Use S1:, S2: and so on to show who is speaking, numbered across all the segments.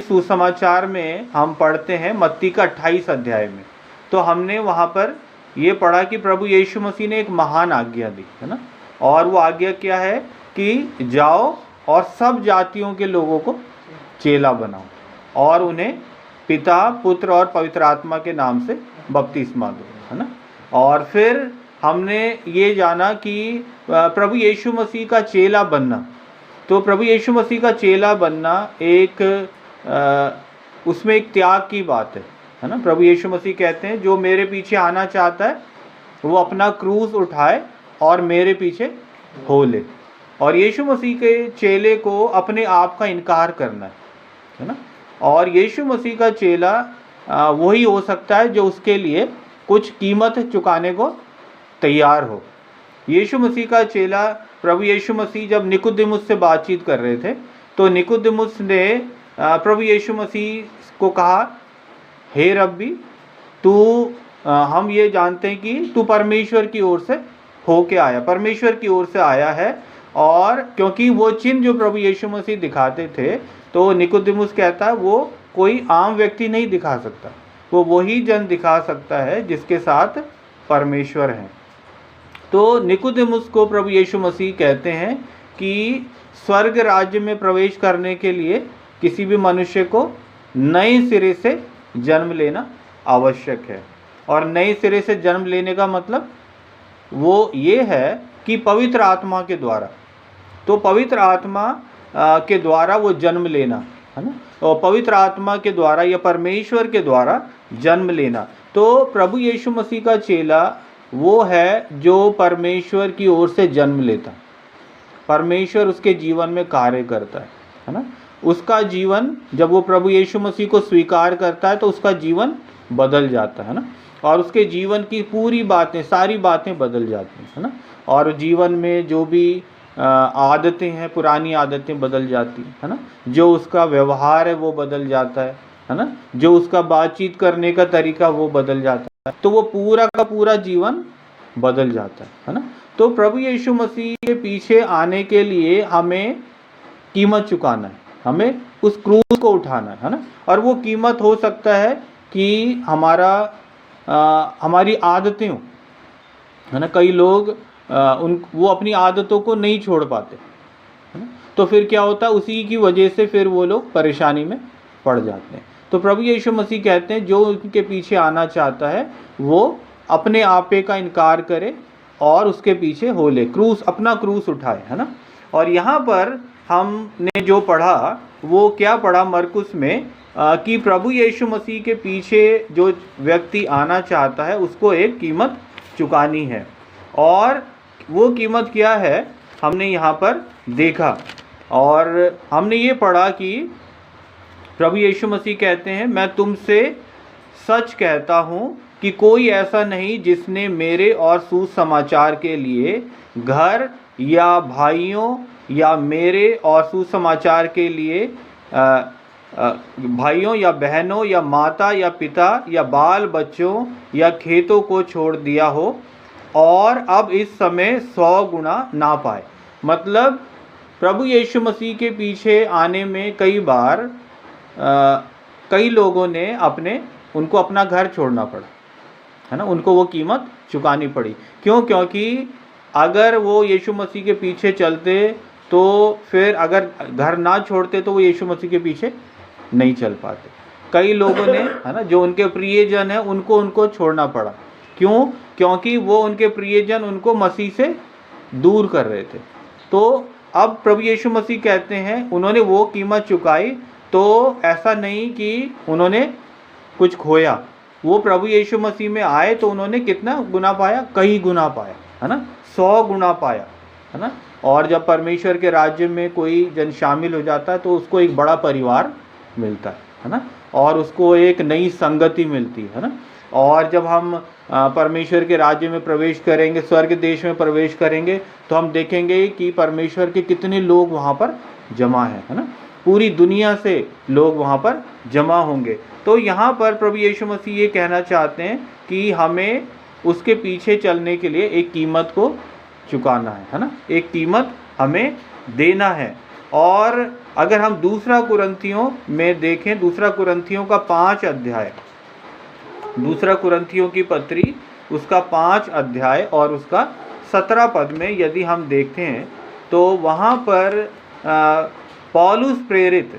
S1: सुसमाचार में हम पढ़ते हैं मत्ती का 28 अध्याय में, तो हमने वहाँ पर ये पढ़ा कि प्रभु यीशु मसीह ने एक महान आज्ञा दी है ना। और वो आज्ञा क्या है कि जाओ और सब जातियों के लोगों को चेला बनाओ और उन्हें पिता, पुत्र और पवित्र आत्मा के नाम से बपतिस्मा दो, है ना। और फिर हमने ये जाना कि प्रभु यीशु मसीह का चेला बनना, तो प्रभु यीशु मसीह का चेला बनना एक उसमें एक त्याग की बात है ना। प्रभु यीशु मसीह कहते हैं जो मेरे पीछे आना चाहता है वो अपना क्रूस उठाए और मेरे पीछे हो ले। और यीशु मसीह के चेले को अपने आप का इनकार करना है ना। और यीशु मसीह का चेला वही हो सकता है जो उसके लिए कुछ कीमत चुकाने को तैयार हो। यीशु मसीह का चेला, प्रभु यीशु मसीह जब निकोदेमुस से बातचीत कर रहे थे तो निकोदेमुस ने प्रभु यीशु मसीह को कहा, हे रब्बी, तू हम ये जानते हैं कि तू परमेश्वर की ओर से होके आया, परमेश्वर की ओर से आया है। और क्योंकि वो चिन्ह जो प्रभु यीशु मसीह दिखाते थे, तो निकोदेमुस कहता है वो कोई आम व्यक्ति नहीं दिखा सकता, वो वही जन दिखा सकता है जिसके साथ परमेश्वर है। तो निकोदेमुस को प्रभु यीशु मसीह कहते हैं कि स्वर्ग राज्य में प्रवेश करने के लिए किसी भी मनुष्य को नए सिरे से जन्म लेना आवश्यक है। और नए सिरे से जन्म लेने का मतलब वो ये है कि पवित्र आत्मा के द्वारा, तो पवित्र आत्मा के द्वारा वो जन्म लेना है ना, और पवित्र आत्मा के द्वारा या परमेश्वर के द्वारा जन्म लेना। तो प्रभु यीशु मसीह का चेला वो है जो परमेश्वर की ओर से जन्म लेता, परमेश्वर उसके जीवन में कार्य करता है ना। उसका जीवन जब वो प्रभु यीशु मसीह को स्वीकार करता है तो उसका जीवन बदल जाता है ना, और उसके जीवन की पूरी बातें, सारी बातें बदल जाती हैं, है ना। और जीवन में जो भी आदतें हैं, पुरानी आदतें बदल जाती है ना, जो उसका व्यवहार है वो बदल जाता है ना, जो उसका बातचीत करने का तरीका वो बदल जाता है, तो वो पूरा का पूरा जीवन बदल जाता है ना। तो प्रभु यीशु मसीह के पीछे आने के लिए हमें कीमत चुकाना है, हमें उस क्रूस को उठाना है ना। और वो कीमत हो सकता है कि हमारी आदतें हो, है ना। कई लोग वो अपनी आदतों को नहीं छोड़ पाते, है ना, तो फिर क्या होता है, उसी की वजह से फिर वो लोग परेशानी में पड़ जाते हैं। तो प्रभु यीशु मसीह कहते हैं जो उनके पीछे आना चाहता है वो अपने आपे का इनकार करे और उसके पीछे हो ले, क्रूस, अपना क्रूस उठाए, है ना। और यहाँ पर हमने जो पढ़ा वो क्या पढ़ा मरकुस में, कि प्रभु यीशु मसीह के पीछे जो व्यक्ति आना चाहता है उसको एक कीमत चुकानी है। और वो कीमत क्या है हमने यहाँ पर देखा। और हमने ये पढ़ा कि प्रभु यीशु मसीह कहते हैं, मैं तुमसे सच कहता हूँ कि कोई ऐसा नहीं जिसने मेरे और सुसमाचार के लिए घर या भाइयों या मेरे और सुसमाचार के लिए भाइयों या बहनों या माता या पिता या बाल बच्चों या खेतों को छोड़ दिया हो और अब इस समय 100 गुना ना पाए। मतलब प्रभु यीशु मसीह के पीछे आने में कई बार कई लोगों ने उनको अपना घर छोड़ना पड़ा, है ना, उनको वो कीमत चुकानी पड़ी। क्यों? क्योंकि अगर वो यीशु मसीह के पीछे चलते तो फिर अगर घर ना छोड़ते तो वो यीशु मसीह के पीछे नहीं चल पाते। कई लोगों ने, है ना, जो उनके प्रियजन हैं उनको छोड़ना पड़ा। क्यों? क्योंकि वो उनके प्रियजन उनको मसीह से दूर कर रहे थे। तो अब प्रभु यीशु मसीह कहते हैं उन्होंने वो कीमत चुकाई, तो ऐसा नहीं कि उन्होंने कुछ खोया। वो प्रभु यीशु मसीह में आए तो उन्होंने कितना गुना पाया? कई गुना पाया, है ना, 100 गुना पाया, है ना। और जब परमेश्वर के राज्य में कोई जन शामिल हो जाता है तो उसको एक बड़ा परिवार मिलता है ना, और उसको एक नई संगति मिलती है ना। और जब हम परमेश्वर के राज्य में प्रवेश करेंगे, स्वर्ग देश में प्रवेश करेंगे, तो हम देखेंगे कि परमेश्वर के कितने लोग वहाँ पर जमा है ना। पूरी दुनिया से लोग वहाँ पर जमा होंगे। तो यहाँ पर प्रभु यीशु मसीह ये कहना चाहते हैं कि हमें उसके पीछे चलने के लिए एक कीमत को चुकाना है ना, एक कीमत हमें देना है। और अगर हम दूसरा कुरिन्थियों में देखें, दूसरा कुरिन्थियों का 5 अध्याय, दूसरा कुरिन्थियों की पत्री उसका 5 अध्याय और उसका 17 पद में यदि हम देखते हैं तो वहाँ पर पौलुस प्रेरित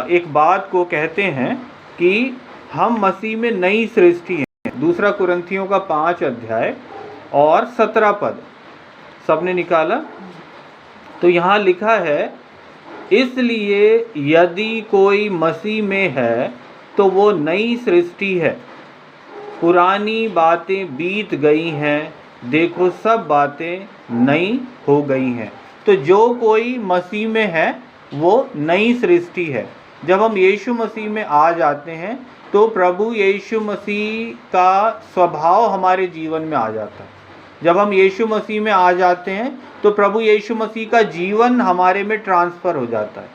S1: एक बात को कहते हैं कि हम मसीह में नई सृष्टि हैं। दूसरा कुरिन्थियों का 5 अध्याय और 17 पद सबने निकाला? तो यहाँ लिखा है, इसलिए यदि कोई मसीह में है तो वो नई सृष्टि है, पुरानी बातें बीत गई हैं, देखो सब बातें नई हो गई हैं। तो जो कोई मसीह में है वो नई सृष्टि है। जब हम यीशु मसीह में आ जाते हैं तो प्रभु यीशु मसीह का स्वभाव हमारे जीवन में आ जाता है। जब हम यीशु मसीह में आ जाते हैं तो प्रभु यीशु मसीह का जीवन हमारे में ट्रांसफ़र हो जाता है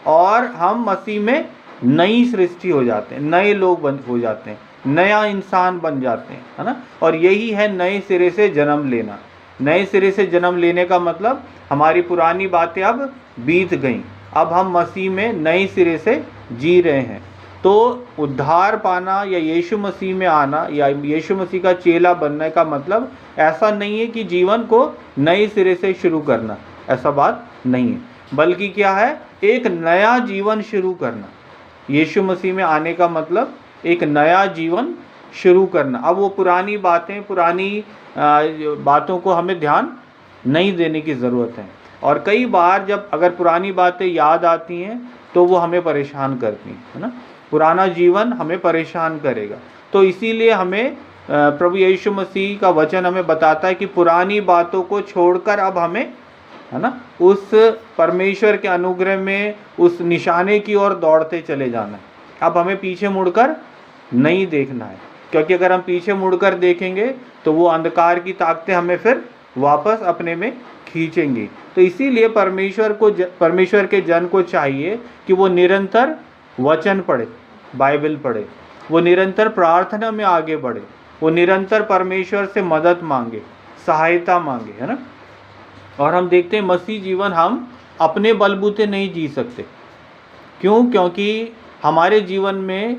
S1: और हम मसीह में नई सृष्टि हो जाते हैं, नए लोग हो जाते हैं, नया इंसान बन जाते हैं, है ना। और यही है नए सिरे से जन्म लेना। नए सिरे से जन्म लेने का मतलब हमारी पुरानी बातें अब बीत गईं, अब हम मसीह में नए सिरे से जी रहे हैं। तो उद्धार पाना या यीशु मसीह में आना या यीशु मसीह का चेला बनने का मतलब ऐसा नहीं है कि जीवन को नए सिरे से शुरू करना, ऐसा बात नहीं है, बल्कि क्या है, एक नया जीवन शुरू करना। यीशु मसीह में आने का मतलब एक नया जीवन शुरू करना। अब वो पुरानी बातें, पुरानी बातों को हमें ध्यान नहीं देने की ज़रूरत है। और कई बार जब अगर पुरानी बातें याद आती हैं तो वो हमें परेशान करती हैं, है ना। पुराना जीवन हमें परेशान करेगा। तो इसीलिए हमें प्रभु यीशु मसीह का वचन हमें बताता है कि पुरानी बातों को छोड़कर अब हमें, है ना, उस परमेश्वर के अनुग्रह में उस निशाने की ओर दौड़ते चले जाना है। अब हमें पीछे मुड़कर नहीं देखना है, क्योंकि अगर हम पीछे मुड़कर देखेंगे तो वो अंधकार की ताकतें हमें फिर वापस अपने में खींचेंगी। तो इसीलिए परमेश्वर के जन को चाहिए कि वो निरंतर वचन पढ़े, बाइबल पढ़े, वो निरंतर प्रार्थना में आगे बढ़े, वो निरंतर परमेश्वर से मदद मांगे, सहायता मांगे, है ना। और हम देखते हैं मसीह जीवन हम अपने बलबूते नहीं जी सकते। क्यों? क्योंकि हमारे जीवन में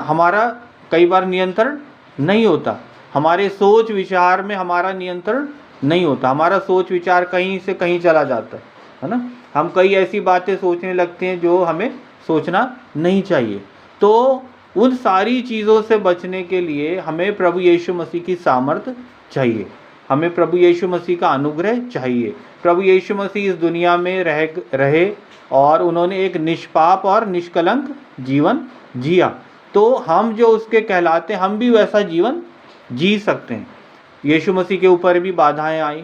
S1: हमारा कई बार नियंत्रण नहीं होता, हमारे सोच विचार में हमारा नियंत्रण नहीं होता, हमारा सोच विचार कहीं से कहीं चला जाता है ना। हम कई ऐसी बातें सोचने लगते हैं जो हमें सोचना नहीं चाहिए। तो उन सारी चीज़ों से बचने के लिए हमें प्रभु यीशु मसीह की सामर्थ चाहिए, हमें प्रभु यीशु मसीह का अनुग्रह चाहिए। प्रभु यीशु मसीह इस दुनिया में रहे और उन्होंने एक निष्पाप और निष्कलंक जीवन जिया, तो हम जो उसके कहलाते हम भी वैसा जीवन जी सकते हैं। यीशु मसीह के ऊपर भी बाधाएं आई,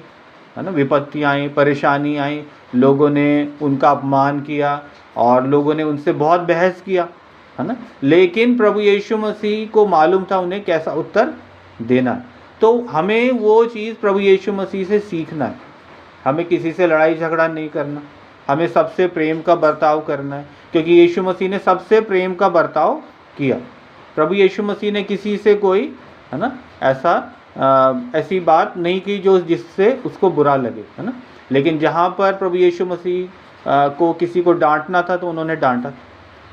S1: है ना, विपत्तियाँ आई, परेशानी आई, लोगों ने उनका अपमान किया और लोगों ने उनसे बहुत बहस किया, है ना। लेकिन प्रभु यीशु मसीह को मालूम था उन्हें कैसा उत्तर देना। तो हमें वो चीज़ प्रभु यीशु मसीह से सीखना है। हमें किसी से लड़ाई झगड़ा नहीं करना, हमें सबसे प्रेम का बर्ताव करना है, क्योंकि यीशु मसीह ने सबसे प्रेम का बर्ताव किया। प्रभु यीशु मसीह ने किसी से कोई, है ना, ऐसी बात नहीं की जो जिससे उसको बुरा लगे, है ना। लेकिन जहाँ पर प्रभु यीशु मसीह को किसी को डांटना था तो उन्होंने डांटा,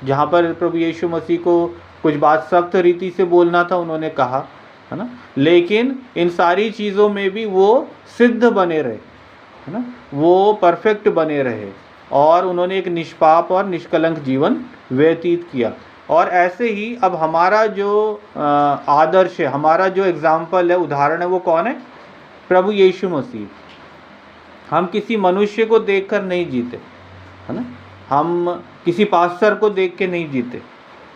S1: जहाँ पर प्रभु यीशु मसीह को कुछ बात सख्त रीति से बोलना था उन्होंने कहा, है ना। लेकिन इन सारी चीज़ों में भी वो सिद्ध बने रहे, है ना, वो परफेक्ट बने रहे और उन्होंने एक निष्पाप और निष्कलंक जीवन व्यतीत किया। और ऐसे ही अब हमारा जो आदर्श है, हमारा जो एग्जाम्पल है, उदाहरण है, वो कौन है? प्रभु यीशु मसीह। हम किसी मनुष्य को देखकर नहीं जीते, है ना, हम किसी पास्टर को देख के नहीं जीते,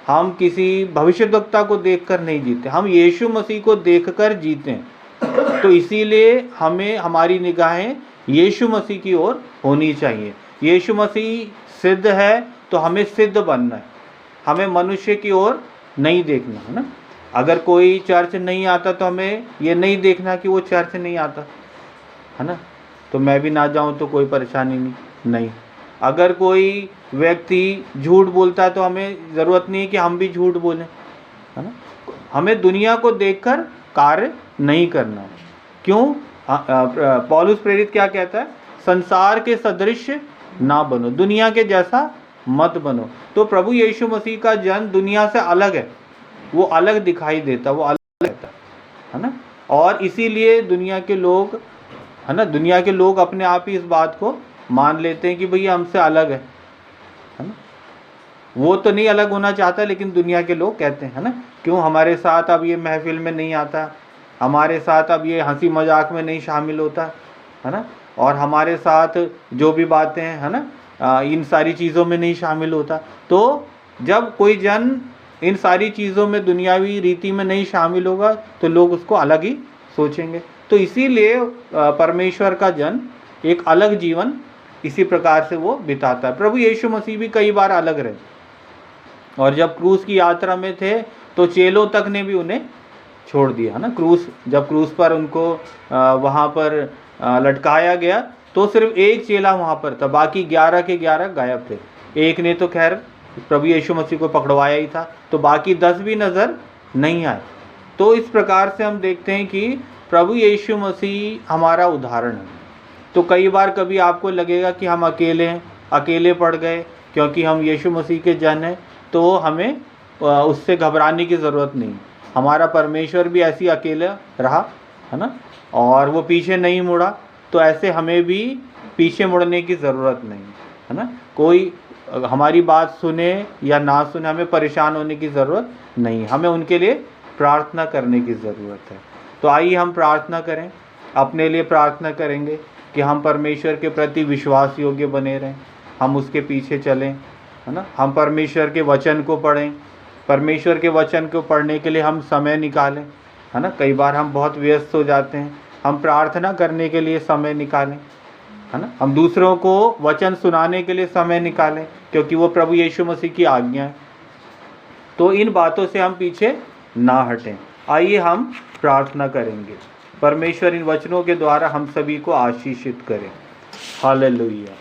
S1: हम किसी भविष्यद्वक्ता को देखकर नहीं जीते, हम यीशु मसीह को देखकर जीते हैं। तो इसीलिए हमें हमारी निगाहें यीशु मसीह की ओर होनी चाहिए। यीशु मसीह सिद्ध है तो हमें सिद्ध बनना है, हमें मनुष्य की ओर नहीं देखना, है ना। अगर कोई चर्च नहीं आता तो हमें ये नहीं देखना कि वो चर्च नहीं आता, है ना, तो मैं भी ना जाऊं तो कोई परेशानी नहीं। अगर कोई व्यक्ति झूठ बोलता है तो हमें ज़रूरत नहीं है कि हम भी झूठ बोलें, है ना। हमें दुनिया को देखकर कार्य नहीं करना है। क्यों? पौलुस प्रेरित क्या कहता है? संसार के सदृश ना बनो, दुनिया के जैसा मत बनो। तो प्रभु यीशु मसीह का जन्म दुनिया से अलग है, वो अलग दिखाई देता, वो अलग रहता है ना। और इसीलिए दुनिया के लोग, है ना, दुनिया के लोग अपने आप ही इस बात को मान लेते हैं कि भैया हमसे अलग है ना। वो तो नहीं अलग होना चाहता, लेकिन दुनिया के लोग कहते हैं ना, क्यों हमारे साथ अब ये महफिल में नहीं आता, हमारे साथ अब ये हंसी मजाक में नहीं शामिल होता, है ना, और हमारे साथ जो भी बातें हैं, है ना, इन सारी चीज़ों में नहीं शामिल होता। तो जब कोई जन इन सारी चीज़ों में, दुनियावी रीति में नहीं शामिल होगा, तो लोग उसको अलग ही सोचेंगे। तो इसीलिए परमेश्वर का जन एक अलग जीवन इसी प्रकार से वो बिताता है। प्रभु यीशु मसीह भी कई बार अलग रहे, और जब क्रूस की यात्रा में थे तो चेलों तक ने भी उन्हें छोड़ दिया, है ना। जब क्रूस पर उनको वहाँ पर लटकाया गया तो सिर्फ एक चेला वहाँ पर था, बाकी 11 के 11 गायब थे। एक ने तो खैर प्रभु यीशु मसीह को पकड़वाया ही था, तो बाकी 10 भी नज़र नहीं आए। तो इस प्रकार से हम देखते हैं कि प्रभु यीशु मसीह हमारा उदाहरण है। तो कई बार कभी आपको लगेगा कि हम अकेले हैं, अकेले पड़ गए, क्योंकि हम यीशु मसीह के जन हैं, तो हमें उससे घबराने की ज़रूरत नहीं। हमारा परमेश्वर भी ऐसी अकेला रहा, है ना, और वो पीछे नहीं मुड़ा, तो ऐसे हमें भी पीछे मुड़ने की ज़रूरत नहीं, है ना। कोई हमारी बात सुने या ना सुने, हमें परेशान होने की ज़रूरत नहीं, हमें उनके लिए प्रार्थना करने की ज़रूरत है। तो आइए हम प्रार्थना करें, अपने लिए प्रार्थना करेंगे कि हम परमेश्वर के प्रति विश्वास योग्य बने रहें, हम उसके पीछे चलें, है ना। हम परमेश्वर के वचन को पढ़ें, परमेश्वर के वचन को पढ़ने के लिए हम समय निकालें, है ना। कई बार हम बहुत व्यस्त हो जाते हैं, हम प्रार्थना करने के लिए समय निकालें, है ना। हम दूसरों को वचन सुनाने के लिए समय निकालें, क्योंकि वो प्रभु यीशु मसीह की आज्ञा है। तो इन बातों से हम पीछे ना हटें। आइए हम प्रार्थना करेंगे। परमेश्वर इन वचनों के द्वारा हम सभी को आशीषित करें। हालेलुया।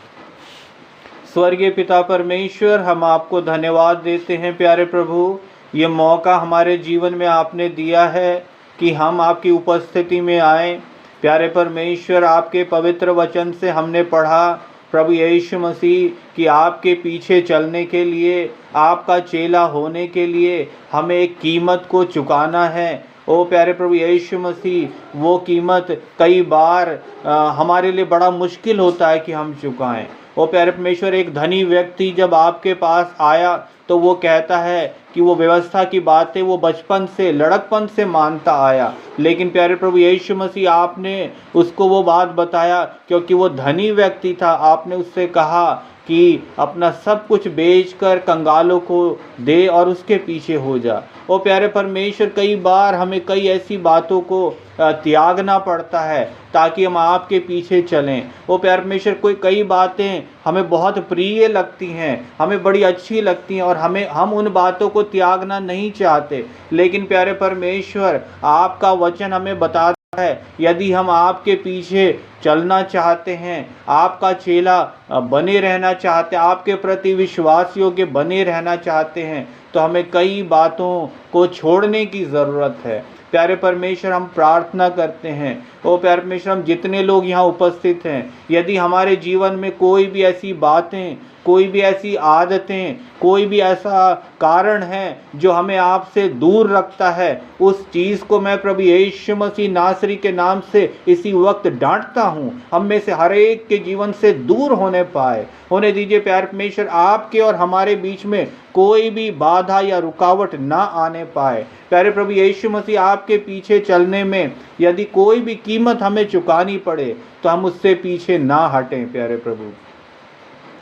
S1: स्वर्गीय पिता परमेश्वर, हम आपको धन्यवाद देते हैं प्यारे प्रभु, ये मौका हमारे जीवन में आपने दिया है कि हम आपकी उपस्थिति में आएँ। प्यारे परमेश्वर, आपके पवित्र वचन से हमने पढ़ा प्रभु यीशु मसीह कि आपके पीछे चलने के लिए, आपका चेला होने के लिए हमें एक कीमत को चुकाना है। ओ प्यारे प्रभु यीशु मसीह, वो कीमत कई बार हमारे लिए बड़ा मुश्किल होता है कि हम चुकाएं। ओ प्यारे परमेश्वर, एक धनी व्यक्ति जब आपके पास आया तो वो कहता है कि वो व्यवस्था की बातें वो बचपन से, लड़कपन से मानता आया, लेकिन प्यारे प्रभु यीशु मसीह आपने उसको वो बात बताया, क्योंकि वो धनी व्यक्ति था। आपने उससे कहा कि अपना सब कुछ बेचकर कंगालों को दे और उसके पीछे हो जा। ओ प्यारे परमेश्वर, कई बार हमें कई ऐसी बातों को त्यागना पड़ता है ताकि हम आपके पीछे चलें। ओ प्यारे परमेश्वर, कई बातें हमें बहुत प्रिय लगती हैं, हमें बड़ी अच्छी लगती हैं, और हम उन बातों को त्यागना नहीं चाहते, लेकिन प्यारे परमेश्वर, आपका वचन हमें बताता है, यदि हम आपके पीछे चलना चाहते हैं, आपका चेला बने रहना चाहते हैं, आपके प्रति विश्वास योग्य बने रहना चाहते हैं, तो हमें कई बातों को छोड़ने की ज़रूरत है। प्यारे परमेश्वर, हम प्रार्थना करते हैं, ओ प्यारे परमेश्वर, हम जितने लोग यहाँ उपस्थित हैं, यदि हमारे जीवन में कोई भी ऐसी बातें, कोई भी ऐसी आदतें, कोई भी ऐसा कारण है जो हमें आपसे दूर रखता है, उस चीज़ को मैं प्रभु यीशु मसीह नासरी के नाम से इसी वक्त डांटता हूँ। हम में से हर एक के जीवन से दूर होने दीजिए प्यारे परमेश्वर। आपके और हमारे बीच में कोई भी बाधा या रुकावट ना आने पाए। प्यारे प्रभु यीशु मसीह, आपके पीछे चलने में यदि कोई भी कीमत हमें चुकानी पड़े तो हम उससे पीछे ना हटें। प्यारे प्रभु,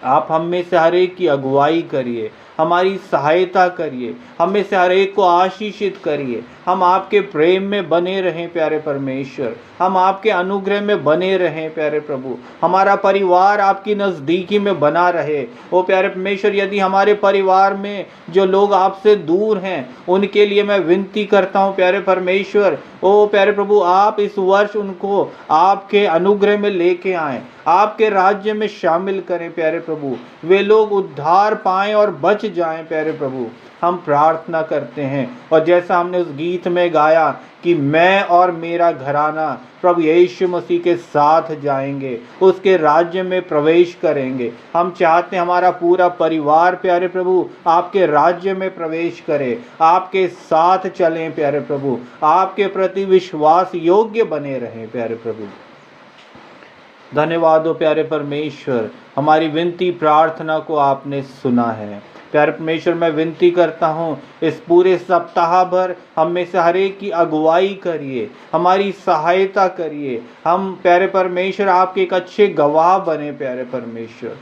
S1: आप हम में से हर एक की अगुवाई करिए, हमारी सहायता करिए, हम में से हर एक को आशीषित करिए। हम आपके प्रेम में बने रहें प्यारे परमेश्वर, हम आपके अनुग्रह में बने रहें प्यारे प्रभु। हमारा परिवार आपकी नज़दीकी में बना रहे। ओ प्यारे परमेश्वर, यदि हमारे परिवार में जो लोग आपसे दूर हैं, उनके लिए मैं विनती करता हूँ प्यारे परमेश्वर। ओ प्यारे प्रभु, आप इस वर्ष उनको आपके अनुग्रह में लेके आएँ, आपके राज्य में शामिल करें प्यारे प्रभु। वे लोग उद्धार पाएं और बच बच जाएं प्यारे प्रभु, हम प्रार्थना करते हैं। और जैसा हमने उस गीत में गाया कि मैं और मेरा घराना प्रभु यीशु मसीह के साथ जाएंगे, उसके राज्य में प्रवेश करेंगे। हम चाहते हैं हमारा पूरा परिवार प्यारे प्रभु आपके राज्य में प्रवेश करे, आपके साथ चलें प्यारे प्रभु, आपके प्रति विश्वास योग्य बने रहें प्यारे प्रभु। धन्यवाद हो प्यारे परमेश्वर, हमारी विनती प्रार्थना को आपने सुना है। प्यारे परमेश्वर, मैं विनती करता हूँ इस पूरे सप्ताह भर हम में से हर एक की अगुवाई करिए, हमारी सहायता करिए। हम प्यारे परमेश्वर आपके एक अच्छे गवाह बने प्यारे परमेश्वर,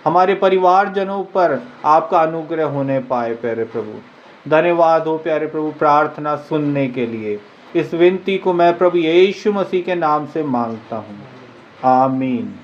S1: हमारे परिवारजनों पर आपका अनुग्रह होने पाए प्यारे प्रभु। धन्यवाद हो प्यारे प्रभु प्रार्थना सुनने के लिए। इस विनती को मैं प्रभु यीशु मसीह के नाम से मांगता हूँ, आमीन।